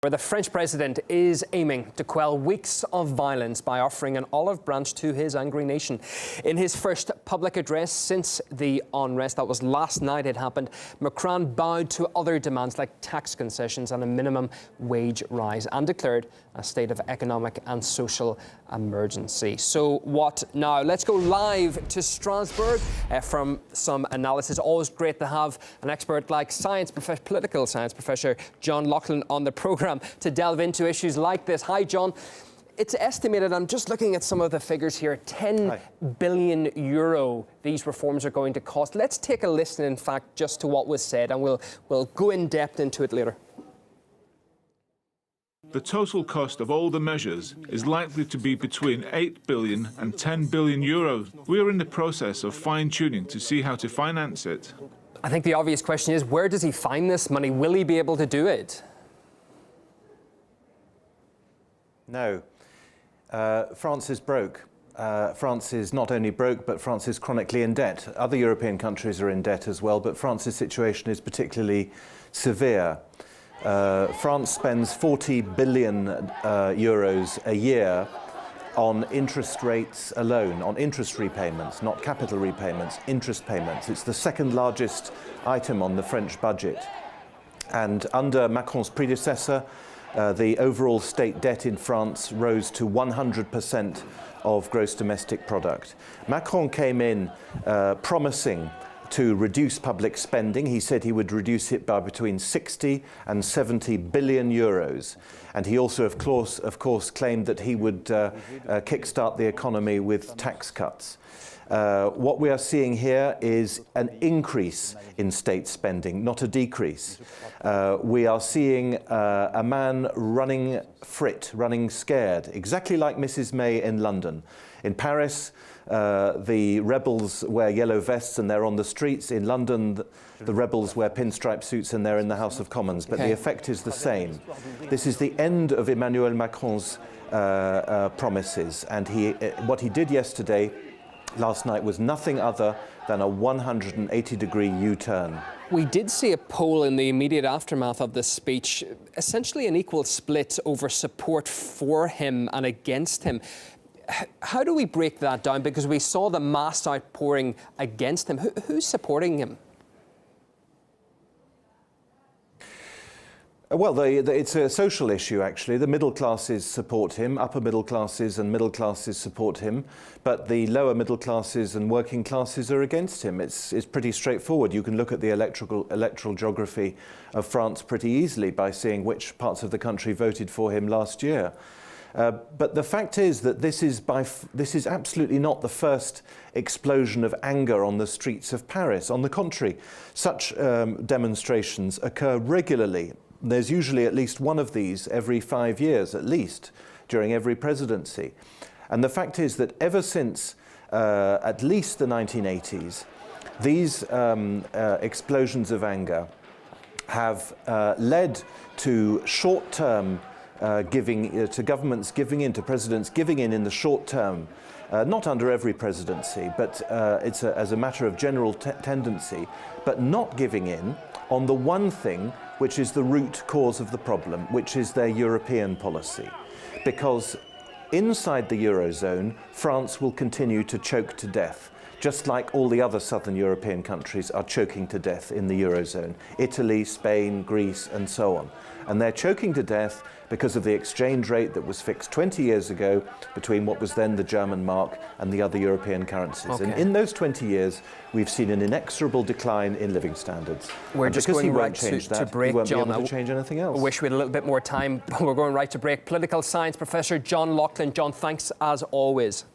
Where the French president is aiming to quell weeks of violence by offering an olive branch to his angry nation. In his first public address since the unrest that was last night it happened, Macron bowed to other demands like tax concessions and a minimum wage rise and declared a state of economic and social emergency. So what now? Let's go live to Strasbourg from some analysis. Always great to have an expert like political science professor John Laughland on the programme to delve into issues like this. Hi, John. It's estimated, I'm just looking at some of the figures here, 10 billion euro these reforms are going to cost. Let's take a listen, in fact, just to what was said, and we'll go in depth into it later. The total cost of all the measures is likely to be between 8 billion and 10 billion euros. We are in the process of fine-tuning to see how to finance it. I think the obvious question is, where does he find this money? Will he be able to do it? No. France is broke. France is not only broke, but France is chronically in debt. Other European countries are in debt as well, but France's situation is particularly severe. France spends 40 billion euros a year on interest rates alone, on interest repayments, not capital repayments, interest payments. It's the second largest item on the French budget. And under Macron's predecessor, the overall state debt in France rose to 100% of gross domestic product. Macron came in promising to reduce public spending. He said he would reduce it by between 60 and 70 billion euros. And he also, of course, claimed that he would kickstart the economy with tax cuts. What we are seeing here is an increase in state spending, not a decrease. We are seeing a man running frit, running scared, exactly like Mrs. May in London. In Paris, the rebels wear yellow vests and they're on the streets. In London, the rebels wear pinstripe suits and they're in the House of Commons. But the effect is the same. This is the end of Emmanuel Macron's promises. And what he did last night was nothing other than a 180-degree U-turn. We did see a poll in the immediate aftermath of this speech, essentially an equal split over support for him and against him. How do we break that down? Because we saw the mass outpouring against him. Who's supporting him? Well, it's a social issue, actually. The middle classes support him, upper middle classes and middle classes support him, but the lower middle classes and working classes are against him. It's pretty straightforward. You can look at the electoral geography of France pretty easily by seeing which parts of the country voted for him last year. But the fact is that this is absolutely not the first explosion of anger on the streets of Paris. On the contrary, such demonstrations occur regularly. There's usually at least one of these every 5 years, at least, during every presidency. And the fact is that ever since at least the 1980s, these explosions of anger have led to short-term to governments giving in, to presidents giving in the short term, not under every presidency, but it's as a matter of general tendency, but not giving in on the one thing which is the root cause of the problem, which is their European policy. Because inside the Eurozone, France will continue to choke to death, just like all the other southern European countries are choking to death in the Eurozone. Italy, Spain, Greece, and so on. And they're choking to death because of the exchange rate that was fixed 20 years ago between what was then the German mark and the other European currencies. Okay. And in those 20 years, we've seen an inexorable decline in living standards. We're just going right to break, he won't John. Be able to change anything else. I wish we had a little bit more time, but we're going right to break. Political science professor John Laughland. John, thanks as always.